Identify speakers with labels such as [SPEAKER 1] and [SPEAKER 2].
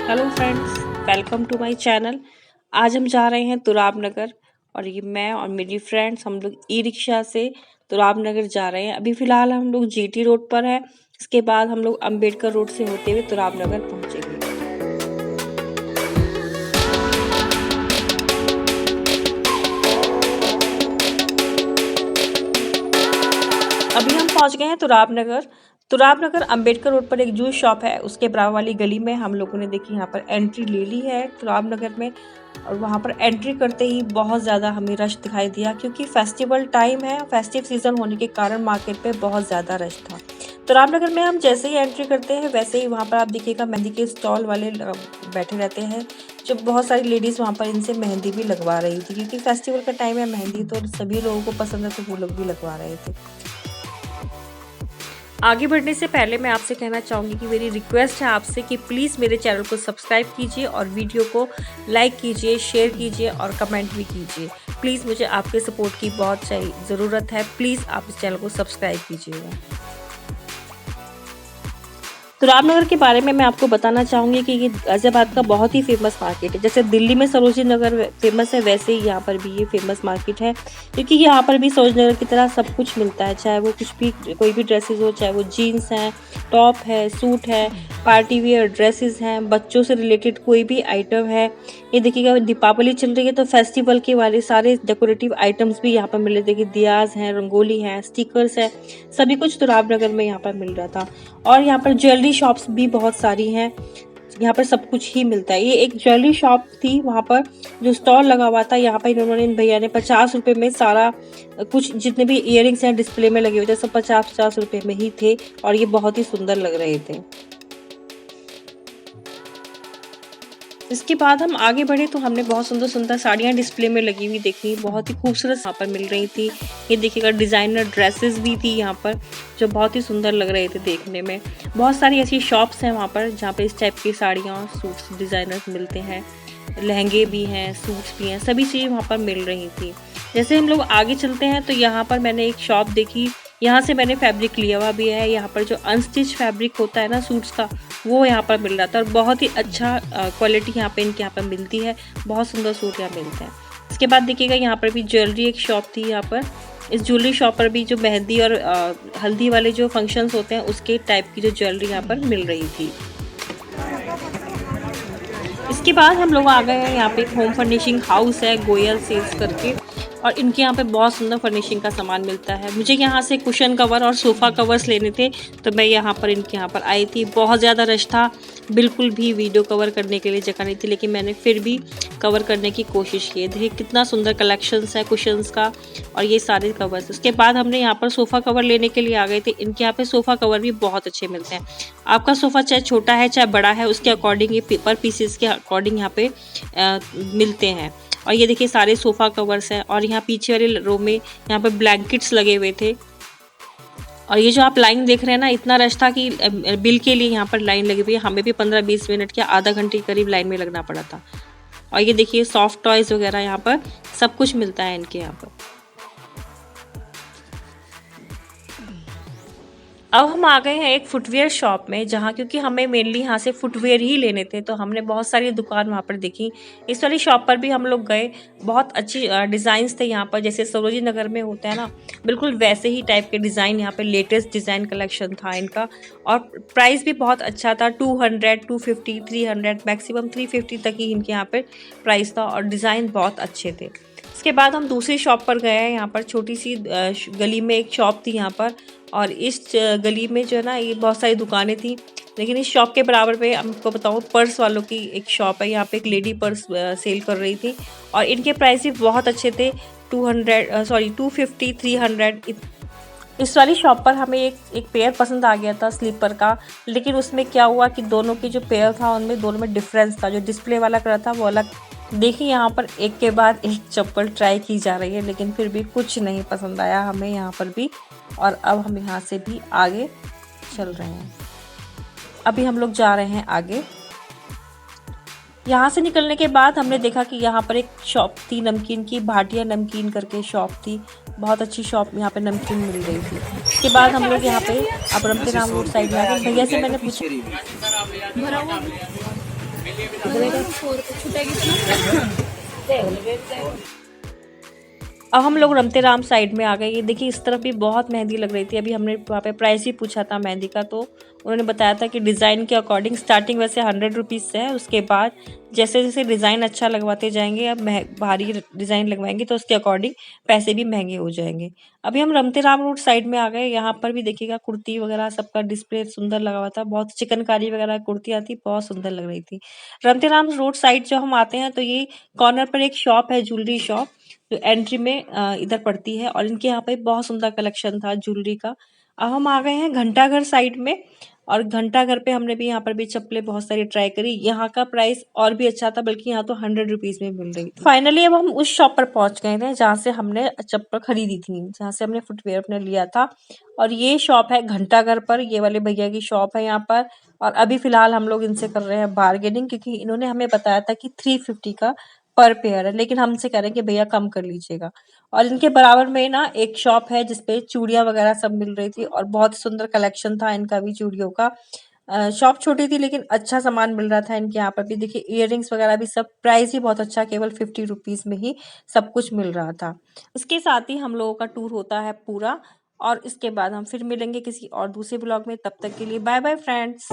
[SPEAKER 1] Hello friends, welcome to my channel. आज हम जा रहे हैं तुराब नगर और ये मैं और मेरी फ्रेंड्स हम लोग ई रिक्शा से तुराब नगर जा रहे हैं। अभी फ़िलहाल हम लोग जीटी रोड पर है। इसके बाद हम लोग अंबेडकर रोड से होते हुए तुराब नगर पहुंचेंगे। अभी हम पहुंच गए हैं तुराब नगर। तुराब नगर अंबेडकर रोड पर एक जूस शॉप है, उसके बराबर वाली गली में हम लोगों ने देखी यहाँ पर एंट्री ले ली है तुराब नगर में। और वहाँ पर एंट्री करते ही बहुत ज़्यादा हमें रश दिखाई दिया, क्योंकि फेस्टिवल टाइम है, फेस्टिव सीज़न होने के कारण मार्केट पे बहुत ज़्यादा रश था। तुराब नगर में हम जैसे ही एंट्री करते हैं वैसे ही वहाँ पर आप देखिएगा मेहंदी के स्टॉल वाले बैठे रहते हैं, जो बहुत सारी लेडीज़ वहाँ पर इनसे मेहंदी भी लगवा रही थी, क्योंकि फेस्टिवल का टाइम है, मेहंदी तो सभी लोगों को पसंद है, तो वो लोग भी लगवा रहे थे। आगे बढ़ने से पहले मैं आपसे कहना चाहूँगी कि मेरी रिक्वेस्ट है आपसे कि प्लीज़ मेरे चैनल को सब्सक्राइब कीजिए और वीडियो को लाइक कीजिए, शेयर कीजिए और कमेंट भी कीजिए। प्लीज़ मुझे आपके सपोर्ट की बहुत ज़रूरत है। प्लीज़ आप इस चैनल को सब्सक्राइब कीजिएगा। तुराब नगर के बारे में मैं आपको बताना चाहूँगी कि ये गाज़ियाबाद का बहुत ही फेमस मार्केट है। जैसे दिल्ली में सरोजनी नगर फेमस है, वैसे ही यहाँ पर भी ये फेमस मार्केट है, क्योंकि यहाँ पर भी सरोजनी नगर की तरह सब कुछ मिलता है। चाहे वो कुछ भी कोई भी ड्रेसेस हो, चाहे वो जीन्स हैं, टॉप है, सूट है, पार्टी वियर ड्रेसेस हैं, बच्चों से रिलेटेड कोई भी आइटम है। ये देखिएगा दीपावली चल रही है तो फेस्टिवल के वाले सारे डेकोरेटिव आइटम्स भी यहाँ पर मिले। देखिए दियाज हैं, रंगोली हैं, स्टिकर्स हैं, सभी कुछ तुराब नगर में यहाँ पर मिल रहा था। और यहाँ पर ज्वेलरी शॉप्स भी बहुत सारी हैं, यहाँ पर सब कुछ ही मिलता है। ये एक ज्वेलरी शॉप थी, वहाँ पर जो स्टॉल लगा हुआ था, यहाँ पर इन्होंने इन भैया ने 50 रुपये में सारा कुछ जितने भी इयररिंग्स हैं डिस्प्ले में लगे हुए थे, सब 50-50 रुपये में ही थे और ये बहुत ही सुंदर लग रहे थे। इसके बाद हम आगे बढ़े तो हमने बहुत सुंदर सुंदर साड़ियाँ डिस्प्ले में लगी हुई देखी, बहुत ही खूबसूरत यहाँ पर मिल रही थी। ये देखिएगा डिज़ाइनर ड्रेसेस भी थी यहाँ पर, जो बहुत ही सुंदर लग रहे थे देखने में। बहुत सारी ऐसी शॉप्स हैं वहाँ पर जहाँ पर इस टाइप की साड़ियाँ, सूट्स डिज़ाइनर मिलते हैं, लहंगे भी हैं, सूट्स भी हैं, सभी चीज़ें वहाँ पर मिल रही थी। जैसे हम लोग आगे चलते हैं तो यहाँ पर मैंने एक शॉप देखी, यहाँ से मैंने फैब्रिक लिया हुआ भी है। यहाँ पर जो अनस्टिच फैब्रिक होता है ना सूट्स का, वो यहाँ पर मिल रहा था और बहुत ही अच्छा क्वालिटी यहाँ पे इनके यहाँ पर मिलती है। बहुत सुंदर सूट यहाँ मिलते हैं। इसके बाद देखिएगा यहाँ पर भी ज्वेलरी एक शॉप थी। यहाँ पर इस ज्वेलरी शॉप पर भी जो मेहंदी और हल्दी वाले जो फंक्शंस होते हैं उसके टाइप की जो ज्वेलरी यहाँ पर मिल रही थी। इसके बाद हम लोग आ गए हैं, यहाँ पे एक होम फर्निशिंग हाउस है गोयल सेल्स करके, और इनके यहाँ पे बहुत सुंदर फर्निशिंग का सामान मिलता है। मुझे यहाँ से कुशन कवर और सोफ़ा कवर्स लेने थे, तो मैं यहाँ पर इनके यहाँ पर आई थी। बहुत ज़्यादा रश था, बिल्कुल भी वीडियो कवर करने के लिए जगह नहीं थी, लेकिन मैंने फिर भी कवर करने की कोशिश की। देखिए कितना सुंदर कलेक्शंस है कुशन्स का और ये सारे कवर्स। उसके बाद हमने यहाँ पर सोफ़ा कवर लेने के लिए आ गए थे। इनके यहाँ पे सोफ़ा कवर भी बहुत अच्छे मिलते हैं। आपका सोफ़ा चाहे छोटा है चाहे बड़ा है, उसके अकॉर्डिंग ये पेपर पीसेस के अकॉर्डिंग यहाँ पे मिलते हैं। और ये देखिए सारे सोफ़ा कवर्स हैं और यहाँ पीछे वाले रो में यहाँ पे ब्लैंकेट्स लगे हुए थे। और ये जो आप लाइन देख रहे हैं ना, इतना रश था कि बिल के लिए यहाँ पर लाइन लगी हुई है। हमें भी 15-20 मिनट के आधा घंटे के करीब लाइन में लगना पड़ा था। और ये देखिए सॉफ्ट टॉयज़ वगैरह यहाँ पर सब कुछ मिलता है इनके यहाँ पर। अब हम आ गए हैं एक फुटवेयर शॉप में, जहाँ क्योंकि हमें मेनली यहाँ से फुटवेयर ही लेने थे, तो हमने बहुत सारी दुकान वहाँ पर देखी। इस वाली शॉप पर भी हम लोग गए। बहुत अच्छी डिज़ाइंस थे यहाँ पर, जैसे सरोजनी नगर में होता है ना, बिल्कुल वैसे ही टाइप के डिज़ाइन यहाँ पे लेटेस्ट डिज़ाइन कलेक्शन था इनका। और प्राइस भी बहुत अच्छा था, 200, 250, 300, मैक्सिमम 350 तक ही इनके यहाँ पर प्राइस था और डिज़ाइन बहुत अच्छे थे। इसके बाद हम दूसरी शॉप पर गए हैं। यहाँ पर छोटी सी गली में एक शॉप थी यहाँ पर, और इस गली में जो है ना ये बहुत सारी दुकानें थी, लेकिन इस शॉप के बराबर पे आपको बताऊँ पर्स वालों की एक शॉप है। यहाँ पे एक लेडी पर्स सेल कर रही थी और इनके प्राइस भी बहुत अच्छे थे, 250, 300। इस वाली शॉप पर हमें एक पेयर पसंद आ गया था स्लीपर का, लेकिन उसमें क्या हुआ कि दोनों की जो पेयर था उनमें दोनों में डिफरेंस था। जो डिस्प्ले वाला कलर था वो अलग। देखिए यहाँ पर एक के बाद एक चप्पल ट्राई की जा रही है, लेकिन फिर भी कुछ नहीं पसंद आया हमें यहाँ पर भी। और अब हम यहाँ से भी आगे चल रहे हैं। अभी हम लोग जा रहे हैं आगे। यहाँ से निकलने के बाद हमने देखा कि यहाँ पर एक शॉप थी नमकीन की, भाटिया नमकीन करके शॉप थी। बहुत अच्छी शॉप, यहाँ पे नमकीन मिल रही थी। उसके बाद हम लोग यहाँ पे अब रमते राम रोड साइड में आ गए। भैया से मैंने पूछा अब हम लोग रमते राम साइड में आ गए। ये देखिए इस तरफ भी बहुत मेहंदी लग रही थी। अभी हमने वहाँ पे प्राइस ही पूछा था मेहंदी का, तो उन्होंने बताया था कि डिज़ाइन के अकॉर्डिंग स्टार्टिंग वैसे 100 रुपीज़ से है, उसके बाद जैसे जैसे डिज़ाइन अच्छा लगवाते जाएंगे, अब भारी डिज़ाइन लगवाएंगे तो उसके अकॉर्डिंग पैसे भी महंगे हो जाएंगे। अभी हम रमते राम रोड साइड में आ गए। यहाँ पर भी देखिएगा कुर्ती वगैरह सबका डिस्प्ले सुंदर लगा हुआ था। बहुत चिकनकारी वगैरह कुर्ती आती, बहुत सुंदर लग रही थी। रमते राम रोड साइड जो हम आते हैं तो ये कॉर्नर पर एक शॉप है, ज्वेलरी शॉप, जो एंट्री में इधर पड़ती है, और इनके यहाँ पे बहुत सुंदर कलेक्शन था ज्वेलरी का। अब हम आ गए हैं घंटाघर साइड में, और घंटाघर पे हमने भी यहाँ पर भी चप्पलें बहुत सारी ट्राई करी। यहाँ का प्राइस और भी अच्छा था, बल्कि यहाँ तो 100 रुपीज़ में मिल रही थी। फाइनली अब हम उस शॉप पर पहुंच गए थे जहाँ से हमने चप्पल खरीदी थी, जहाँ से हमने फुटवेयर अपने लिया था। और ये शॉप है घंटाघर पर, ये वाले भैया की शॉप है यहाँ पर। और अभी फिलहाल हम लोग इनसे कर रहे हैं बार्गेनिंग, क्योंकि इन्होंने हमें बताया था कि 350 का पर पेयर है, लेकिन हमसे कह रहे हैं कि भैया कम कर लीजिएगा। और इनके बराबर में ना एक शॉप है जिसपे चूड़ियाँ वगैरह सब मिल रही थी, और बहुत ही सुंदर कलेक्शन था इनका भी चूड़ियों का। शॉप छोटी थी लेकिन अच्छा सामान मिल रहा था इनके यहाँ पर भी। देखिए इयररिंग्स वगैरह भी सब प्राइस ही बहुत अच्छा, केवल 50 रुपीज़ में ही सब कुछ मिल रहा था। इसके साथ ही हम लोगों का टूर होता है पूरा, और इसके बाद हम फिर मिलेंगे किसी और दूसरे ब्लॉग में। तब तक के लिए बाय बाय फ्रेंड्स।